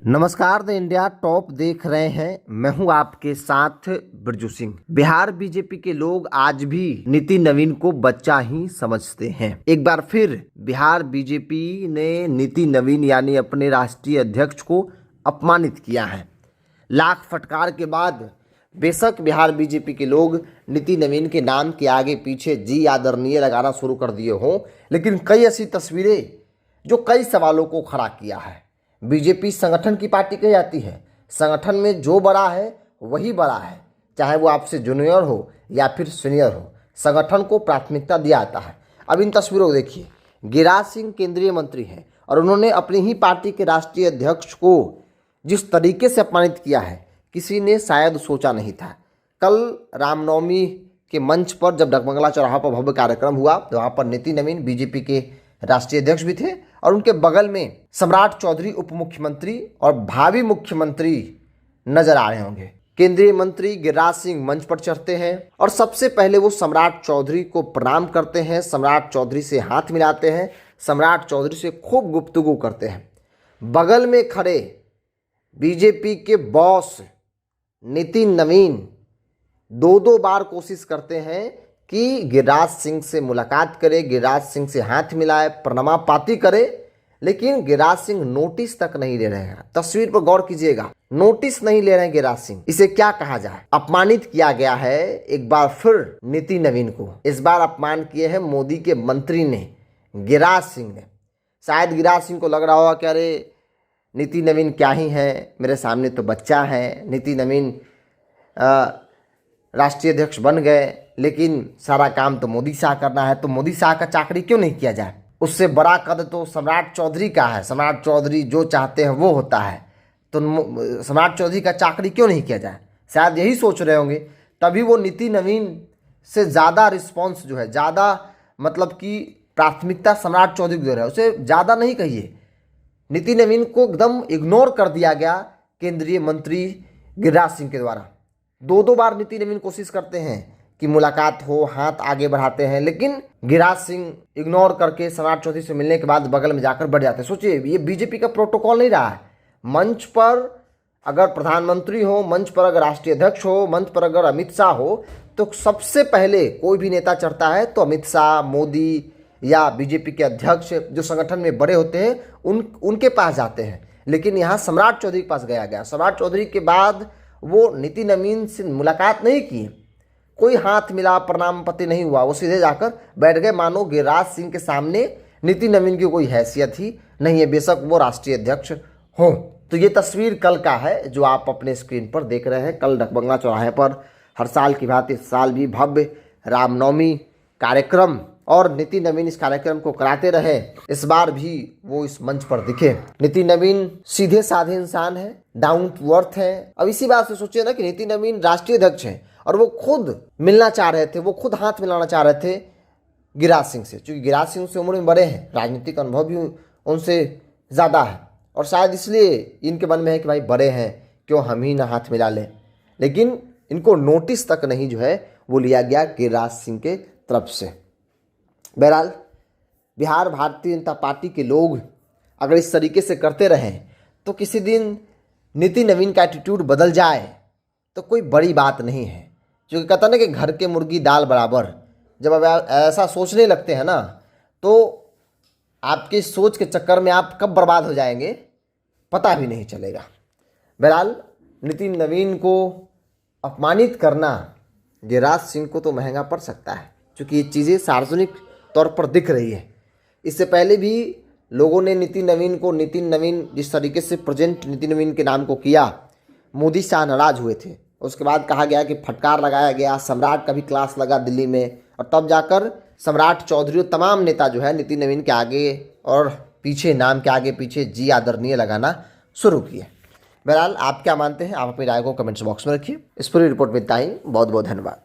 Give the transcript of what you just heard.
नमस्कार, the India top देख रहे हैं। मैं हूं आपके साथ बिरजू सिंह। बिहार बीजेपी के लोग आज भी नीति नवीन को बच्चा ही समझते हैं। एक बार फिर बिहार बीजेपी ने नीति नवीन यानी अपने राष्ट्रीय अध्यक्ष को अपमानित किया है। लाख फटकार के बाद बेशक बिहार बीजेपी के लोग नीति नवीन के नाम के आगे पीछे जी आदरणीय लगाना शुरू कर दिए हों, लेकिन कई ऐसी तस्वीरें जो कई सवालों को खड़ा किया है। बीजेपी संगठन की पार्टी कही जाती है। संगठन में जो बड़ा है वही बड़ा है, चाहे वो आपसे जूनियर हो या फिर सीनियर हो। संगठन को प्राथमिकता दिया जाता है। अब इन तस्वीरों को देखिए। गिरिराज सिंह केंद्रीय मंत्री हैं और उन्होंने अपनी ही पार्टी के राष्ट्रीय अध्यक्ष को जिस तरीके से अपमानित किया है, किसी ने शायद सोचा नहीं था। कल रामनवमी के मंच पर जब डगमगला चौराहा पर भव्य कार्यक्रम हुआ तो वहाँ पर नीति नवीन बीजेपी के राष्ट्रीय अध्यक्ष भी थे और उनके बगल में सम्राट चौधरी उप मुख्यमंत्री और भावी मुख्यमंत्री नजर आ रहे होंगे। केंद्रीय मंत्री गिरिराज सिंह मंच पर चढ़ते हैं और सबसे पहले वो सम्राट चौधरी को प्रणाम करते हैं, सम्राट चौधरी से हाथ मिलाते हैं, सम्राट चौधरी से खूब गुफ्तगू करते हैं। बगल में खड़े बीजेपी के बॉस नीति नवीन दो बार कोशिश करते हैं कि गिरिराज सिंह से मुलाकात करे, गिरिराज सिंह से हाथ मिलाए, प्रणमापाती करे, लेकिन गिरिराज सिंह नोटिस तक नहीं ले रहे हैं। तस्वीर पर गौर कीजिएगा, नोटिस नहीं ले रहे हैं गिरिराज सिंह। इसे क्या कहा जाए? अपमानित किया गया है एक बार फिर नीति नवीन को। इस बार अपमान किए हैं मोदी के मंत्री ने, गिरिराज सिंह ने। शायद गिरिराज सिंह को लग रहा होगा कि अरे नीति नवीन क्या ही है, मेरे सामने तो बच्चा है। नीति नवीन राष्ट्रीय अध्यक्ष बन गए, लेकिन सारा काम तो मोदी शाह करना है, तो मोदी शाह का चाकरी क्यों नहीं किया जाए? उससे बड़ा कद तो सम्राट चौधरी का है। सम्राट चौधरी जो चाहते हैं वो होता है, तो सम्राट चौधरी का चाकरी क्यों नहीं किया जाए? शायद यही सोच रहे होंगे। तभी वो नीति नवीन से ज़्यादा रिस्पॉन्स जो है, ज़्यादा मतलब कि प्राथमिकता सम्राट चौधरी को दे रहा है। उसे ज़्यादा नहीं कहिए, नीति नवीन को एकदम इग्नोर कर दिया गया केंद्रीय मंत्री गिरिराज सिंह के द्वारा। दो बार नीति नवीन कोशिश करते हैं कि मुलाकात हो, हाथ आगे बढ़ाते हैं, लेकिन गिरिराज सिंह इग्नोर करके सम्राट चौधरी से मिलने के बाद बगल में जाकर बैठ जाते हैं। सोचिए, ये बीजेपी का प्रोटोकॉल नहीं रहा है। मंच पर अगर प्रधानमंत्री हो, मंच पर अगर राष्ट्रीय अध्यक्ष हो, मंच पर अगर अमित शाह हो, तो सबसे पहले कोई भी नेता चढ़ता है तो अमित शाह, मोदी या बीजेपी के अध्यक्ष जो संगठन में बड़े होते हैं उनके पास जाते हैं। लेकिन यहाँ सम्राट चौधरी के पास गया। सम्राट चौधरी के बाद वो नीति नवीन से मुलाकात नहीं की, कोई हाथ मिला, प्रणाम पति नहीं हुआ। वो सीधे जाकर बैठ गए, मानो गिरिराज सिंह के सामने नीति नवीन की कोई हैसियत ही नहीं है, बेशक वो राष्ट्रीय अध्यक्ष हो। तो ये तस्वीर कल का है जो आप अपने स्क्रीन पर देख रहे हैं। कल डगमगला चौराहे पर हर साल की भांति इस साल भी भव्य रामनवमी कार्यक्रम और नीति नवीन इस कार्यक्रम को कराते रहे। इस बार भी वो इस मंच पर दिखे। नीति नवीन सीधे साधे इंसान है, डाउन टू अर्थ है। अब इसी बात से सोचिए ना कि नीति नवीन राष्ट्रीय अध्यक्ष हैं और वो खुद मिलना चाह रहे थे, वो खुद हाथ मिलाना चाह रहे थे गिरिराज सिंह से, क्योंकि गिरिराज सिंह से उम्र में बड़े हैं, राजनीतिक अनुभव भी उनसे ज़्यादा है और शायद इसलिए इनके मन में है कि भाई बड़े हैं, क्यों हम ही ना हाथ मिला लें। लेकिन इनको नोटिस तक नहीं जो है वो लिया गया गिरिराज सिंह के तरफ से। बहरहाल बिहार भारतीय जनता पार्टी के लोग अगर इस तरीके से करते रहें तो किसी दिन नीति नवीन का एटीट्यूड बदल जाए तो कोई बड़ी बात नहीं है। क्योंकि कहता ना कि घर के मुर्गी दाल बराबर। जब आप ऐसा सोचने लगते हैं ना, तो आपकी सोच के चक्कर में आप कब बर्बाद हो जाएंगे पता भी नहीं चलेगा। बहरहाल नीति नवीन को अपमानित करना गिरिराज सिंह को तो महंगा पड़ सकता है, क्योंकि ये चीज़ें सार्वजनिक तौर पर दिख रही है। इससे पहले भी लोगों ने नीति नवीन जिस तरीके से प्रेजेंट नीति नवीन के नाम को किया, मोदी शाह नाराज हुए थे। उसके बाद कहा गया कि फटकार लगाया गया, सम्राट का भी क्लास लगा दिल्ली में, और तब जाकर सम्राट चौधरी और तमाम नेता जो है नीति नवीन के आगे और पीछे, नाम के आगे पीछे जी आदरणीय लगाना शुरू किए। बहरहाल आप क्या मानते हैं? आप अपनी राय को कमेंट्स बॉक्स में रखिए। इस पूरी रिपोर्ट में इतना ही। बहुत बहुत धन्यवाद।